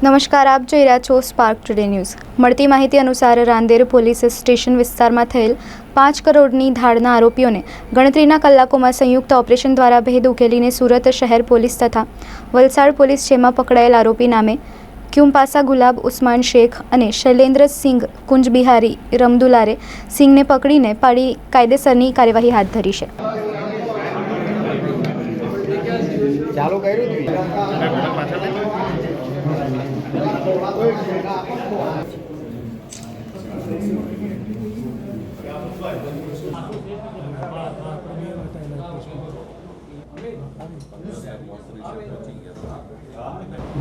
નમસ્કાર, આપ જોઈ રહ્યા છો સ્પાર્ક ટુડે ન્યૂઝ। મળતી માહિતી અનુસાર રાંદેર પોલીસ સ્ટેશન વિસ્તારમાં થયેલ 5 કરોડની ધાડના આરોપીઓને ગણતરીના કલાકોમાં સંયુક્ત ઓપરેશન દ્વારા ભેદ ઉકેલીને સુરત શહેર પોલીસ તથા વલસાડ પોલીસ જેમાં પકડાયેલ આરોપી નામે ક્યુમપાસા ગુલાબ ઉસ્માન શેખ અને શૈલેન્દ્ર સિંઘ કુંજબિહારી રમદુલારે સિંઘને પકડીને પાડી કાયદેસરની કાર્યવાહી હાથ ધરી છે। ચાલુ કર્યું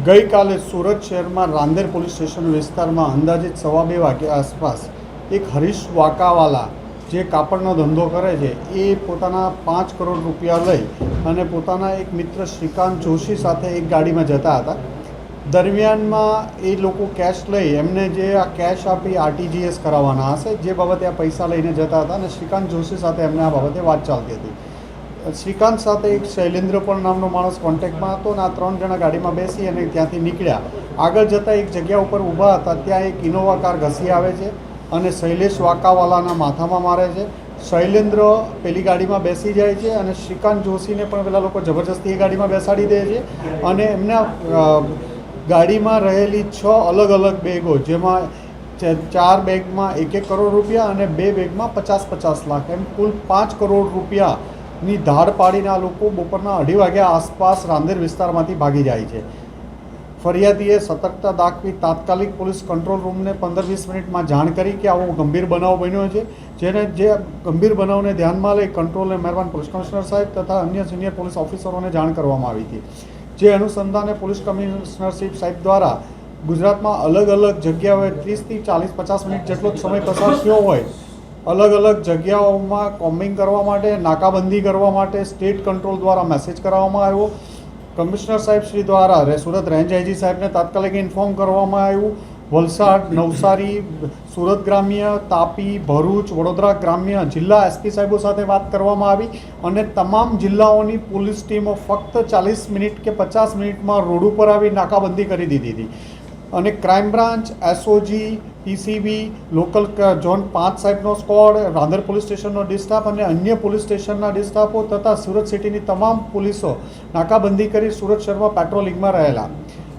ગઈકાલે સુરત શહેરમાં રાંદેર પોલીસ સ્ટેશન વિસ્તારમાં અંદાજિત 2:15 વાગ્યા આસપાસ એક હરીશ વાકાવાલા જે કાપડનો ધંધો કરે છે એ પોતાના 5 કરોડ રૂપિયા લઈ અને પોતાના એક મિત્ર શ્રીકાંત જોશી સાથે એક ગાડીમાં જતા હતા। દરમિયાનમાં એ લોકો કેશ લઈ એમને જે આ કેશ આપી આરટીજીએસ કરાવવાના હશે જે બાબતે આ પૈસા લઈને જતા હતા અને શ્રીકાંત જોશી સાથે એમને આ બાબતે વાત ચાલતી હતી। શ્રીકાંત સાથે એક શૈલેન્દ્ર પણ નામનો માણસ કોન્ટેક્ટમાં હતો અને આ 3 જણા ગાડીમાં બેસી અને ત્યાંથી નીકળ્યા। આગળ જતાં એક જગ્યા ઉપર ઊભા હતા ત્યાં એક ઇનોવા કાર ઘસી આવે છે અને શૈલેષ વાકાવાલાના માથામાં મારે છે। શૈલેન્દ્ર પેલી ગાડીમાં બેસી જાય છે અને શ્રીકાંત જોશીને પણ પેલા લોકો જબરજસ્તી એ ગાડીમાં બેસાડી દે છે અને એમના ગાડીમાં રહેલી 6 અલગ અલગ બેગો જેમાં 4 બેગમાં 1 કરોડ રૂપિયા અને 2 બેગમાં 50-50 લાખ એમ કુલ 5 કરોડ રૂપિયાની ધાડ પાડીને આ લોકો બપોરના 2:30 વાગ્યા આસપાસ રાંદેર વિસ્તારમાંથી ભાગી જાય છે। ફરિયાદીએ સતર્કતા દાખવી તાત્કાલિક પોલીસ કંટ્રોલ રૂમને 15-20 મિનિટમાં જાણ કરી કે આવો ગંભીર બનાવ બન્યો છે, જે ગંભીર બનાવને ધ્યાનમાં લઈ કંટ્રોલને મહેરબાન પોલીસ કમિશનર સાહેબ તથા અન્ય સિનિયર પોલીસ ઓફિસરોને જાણ કરવામાં આવી હતી। જે અનુસંધાને પોલીસ કમિશનરશીપ સાહેબ દ્વારા ગુજરાતમાં અલગ અલગ જગ્યાઓએ 30થી 40-50 મિનિટ જેટલો સમય પસાર થયો હોય અલગ અલગ જગ્યાઓમાં કોમ્બિંગ કરવા માટે નાકાબંધી કરવા માટે સ્ટેટ કંટ્રોલ દ્વારા મેસેજ કરાવવામાં આવ્યો। કમિશનર સાહેબ શ્રી દ્વારા સુરત રેન્જ આઈજી સાહેબને તાત્કાલિક ઇન્ફોર્મ કરવામાં આવ્યું। વલસાડ, નવસારી, સુરત ગ્રામ્ય, તાપી, ભરૂચ, વડોદરા ગ્રામ્ય જિલ્લા એસપી સાહેબો સાથે વાત કરવામાં આવી અને તમામ જિલ્લાઓની પોલીસ ટીમો ફક્ત 40 મિનિટ કે 50 મિનિટમાં રોડ ઉપર આવી નાકાબંધી કરી દીધી હતી અને crime branch, SOG, PCB, local zone 5 સાહેબનો સ્કોડ, રાંદેર પોલીસ સ્ટેશનનો ડિસ્ટાફ અને અન્ય પોલીસ સ્ટેશનના ડિસ્ટાફો તથા સુરત સિટીની તમામ પોલીસો નાકાબંધી કરી સુરત શહેરમાં પેટ્રોલિંગમાં રહેલા।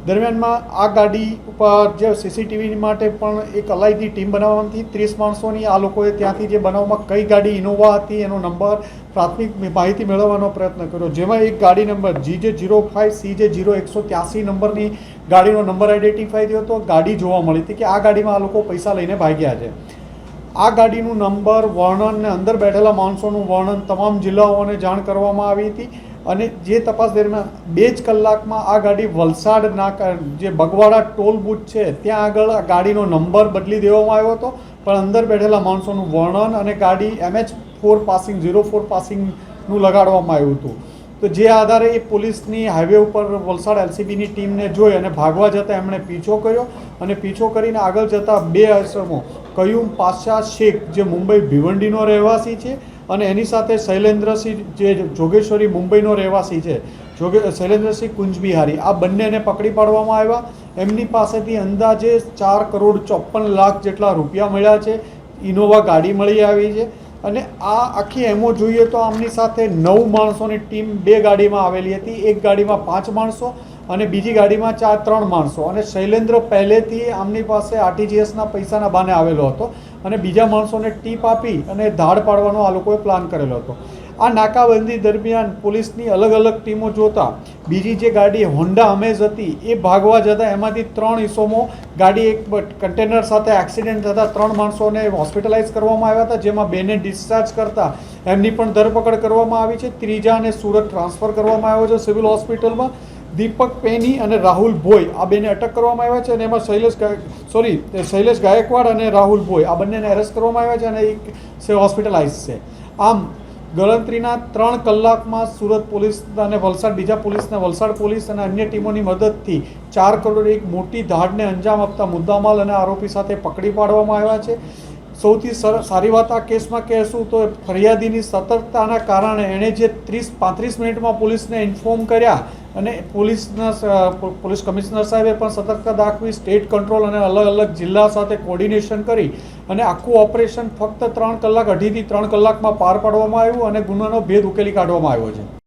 દરમિયાનમાં આ ગાડી ઉપર જે સીસીટીવી માટે પણ એક અલાયદી ટીમ બનાવવાની 30 માણસોની આ લોકોએ ત્યાંથી જે બનાવમાં કઈ ગાડી ઇનોવા હતી એનો નંબર પ્રાથમિક માહિતી મેળવવાનો પ્રયત્ન કર્યો, જેમાં એક ગાડી નંબર GJ05CJ0183 નંબરની ગાડીનો નંબર આઈડેન્ટિફાઈ થયો હતો। ગાડી જોવા મળી હતી કે આ ગાડીમાં આ લોકો પૈસા લઈને ભાગ્યા છે। આ ગાડીનું નંબર, વર્ણન ને અંદર બેઠેલા માણસોનું વર્ણન તમામ જિલ્લાઓને જાણ કરવામાં આવી હતી અને જે તપાસ દરમિયાન 2 જ કલાકમાં આ ગાડી વલસાડના જે બગવાડા ટોલ બૂથ છે ત્યાં આગળ આ ગાડીનો નંબર બદલી દેવામાં આવ્યો હતો પણ અંદર બેઠેલા માણસોનું વર્ણન અને ગાડી MH4 પાસિંગ 04 પાસિંગનું લગાડવામાં આવ્યું હતું। તો જે આધારે એ પોલીસની હાઈવે ઉપર વલસાડ LCBની ટીમને જોઈ અને ભાગવા જતાં એમણે પીછો કર્યો અને પીછો કરીને આગળ જતાં 2 અસમો ક્યુમપાસા શેખ જે મુંબઈ ભિવંડીનો રહેવાસી છે અને એની સાથે શૈલેન્દ્રસિંહ જે જોગેશ્વરી મુંબઈનો રહેવાસી છે, શૈલેન્દ્રસિંહ કુંજબિહારી, આ બંનેને પકડી પાડવામાં આવ્યા। એમની પાસેથી અંદાજે 4 કરોડ 54 લાખ જેટલા રૂપિયા મળ્યા છે। ઇનોવા ગાડી મળી આવી છે અને આ આખી એમો જોઈએ તો આમની સાથે 9 માણસોની ટીમ 2 ગાડીમાં આવેલી હતી। એક ગાડીમાં 5 માણસો અને બીજી ગાડીમાં 3 માણસો અને શૈલેન્દ્ર પહેલેથી આમની પાસે આરટીજીએસના પૈસાના બાને આવેલો હતો અને બીજા માણસોને ટીપ આપી અને ધાડ પાડવાનો આ લોકોએ પ્લાન કરેલો હતો। આ નાકાબંધી દરમિયાન પોલીસની અલગ અલગ ટીમો જોતા બીજી જે ગાડી હોન્ડા અમેઝ હતી એ ભાગવા જતાં એમાંથી 3 ઇસમો ગાડી એક કન્ટેનર સાથે એક્સિડન્ટ થતાં 3 માણસોને હોસ્પિટલાઇઝ કરવામાં આવ્યા હતા, જેમાં 2ને ડિસ્ચાર્જ કરતા એમની પણ ધરપકડ કરવામાં આવી છે। ત્રીજાને સુરત ટ્રાન્સફર કરવામાં આવ્યો છે સિવિલ હોસ્પિટલમાં। દીપક પેની અને રાહુલ ભોઈ આ બેને અટક કરવામાં આવ્યા છે અને એમાં શૈલેષ ગાયકવાડ અને રાહુલ ભોઈ આ બંનેને એરેસ્ટ કરવામાં આવ્યા છે અને એક હોસ્પિટલાઇઝ છે। આમ ગણતરીના 3 કલાકમાં સુરત પોલીસ અને વલસાડ પોલીસ અને અન્ય ટીમોની મદદથી 4 કરોડ એક મોટી ધાડને અંજામ આપતા મુદ્દામાલ અને આરોપી સાથે પકડી પાડવામાં આવ્યા છે। સૌથી સારી વાત આ કેસમાં કહેશું તો ફરિયાદીની સતર્કતાના કારણે એણે જે 30-35 મિનિટમાં પોલીસને ઇન્ફોર્મ કર્યા અને પોલીસ કમિશનર સાહેબે પણ સતર્કતા દાખવી, સ્ટેટ કંટ્રોલ અને અલગ અલગ જિલ્લા સાથે કોર્ડિનેશન કરી અને આખું ઓપરેશન ફક્ત 3 કલાક, 2.5 થી 3 કલાકમાં પાર પાડવામાં આવ્યું અને ગુનાનો ભેદ ઉકેલી કાઢવામાં આવ્યો છે.